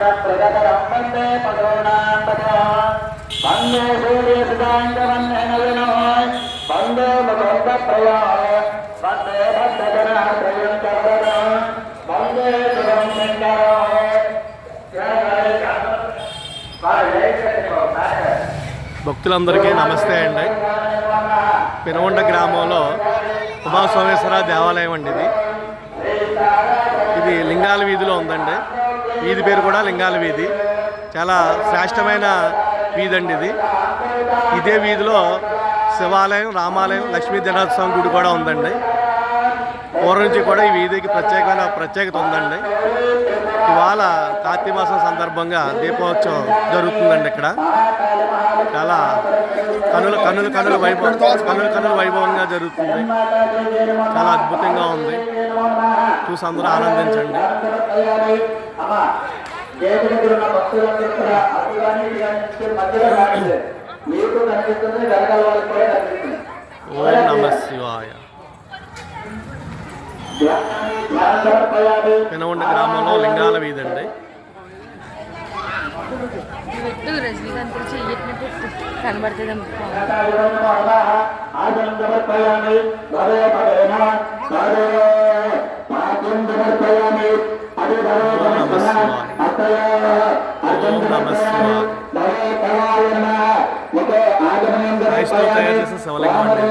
वंदे భక్తులందరికీ నమస్తే అండి. పెనుగొండ గ్రామంలో ఉమాసోమేశ్వర దేవాలయం అండి. ఇది లింగాల వీధిలో ఉందండి. వీధి పేరు కూడా లింగాల వీధి. చాలా శ్రేష్టమైన వీధి అండి ఇది. ఇదే వీధిలో శివాలయం, రామాలయం, లక్ష్మీ జనార్దన గుడి కూడా ఉందండి. పూర్వం నుంచి కూడా ఈ వీధికి ప్రత్యేకత ఉందండి. ఇవాళ కార్తీక మాసం సందర్భంగా దీపోత్సవం జరుగుతుందండి. ఇక్కడ చాలా కన్నుల వైభవంగా జరుగుతుంది. చాలా అద్భుతంగా ఉంది. చూసి అందరూ ఆనందించండి. ఓం నమః శివాయ. పెనుగొండ గ్రామంలో లింగాల వీధి అండి. కనబడుతుంది తయారు చేసిన శివలింగం అండి.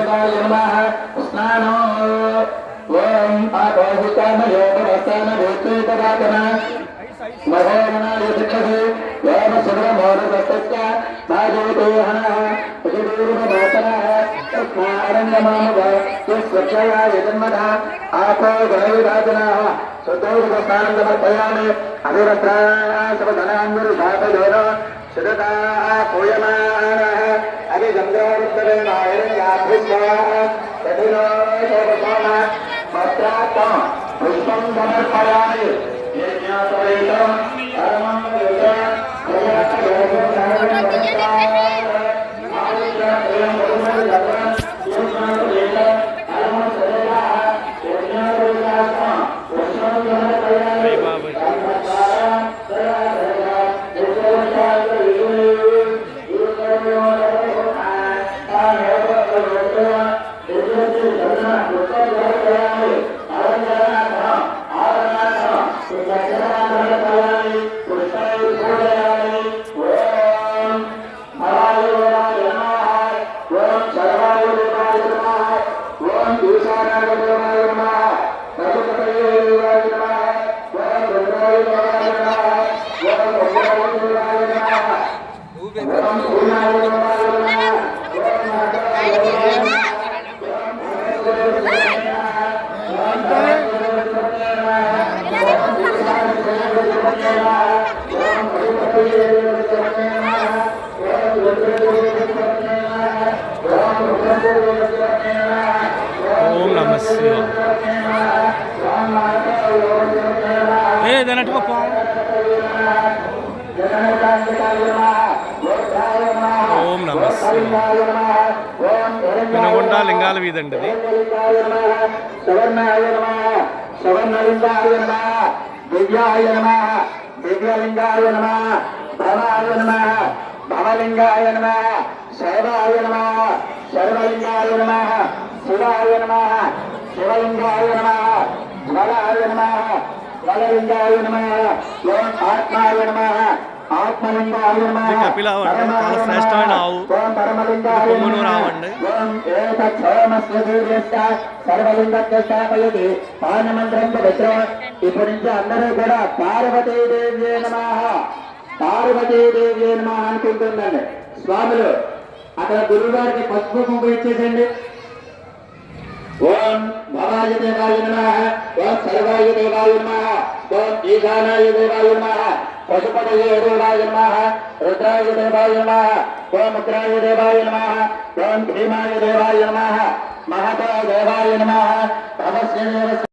पुष्पं समर्पयामि ఓం నమః శివాయ. ఓం నమః శివాయ. పెనుగొండ లింగాల వీధి అండి ఇది. దివ్యాయ నమః, దివ్యలింగాయ నమః, భవాయ నమః, భవలింగాయ నమః, శైవాయ నమః, శర్వలింగాయ నమః, శివాయ నమః, శివలింగాయ నమః, జ్వలాయ నమః, జ్వలలింగాయ నమః, ఓం ఆత్మాయ నమః, ఆత్మలింగాయ నమః. కపిలావు అండి. చాలా శ్రేష్టమైన ఆవు. కొమ్మును రావండి. ఇప్పుడు నుంచి అందరూ కూడా పార్వతీదేవి నమః, పార్వతీదేవి నమః అనుకుంటుందండి. స్వాములు అక్కడ గురువు గారికి పసుపు కుంకుమ ఇచ్చేసండి. ఓం భవాయ దేవాయ నమః, ఓం సర్వాయ దేవాయ నమః, ఓం ఈశానాయ దేవాయ నమః, పశుపతయే దేవాయ నమః, రుద్రాయ దేవాయ నమః, ఓం ఉగ్రాయ దేవాయ నమః, ఓం భీమాయ దేవాయ నమః, మహతో దేవాయ నమః, భవస్య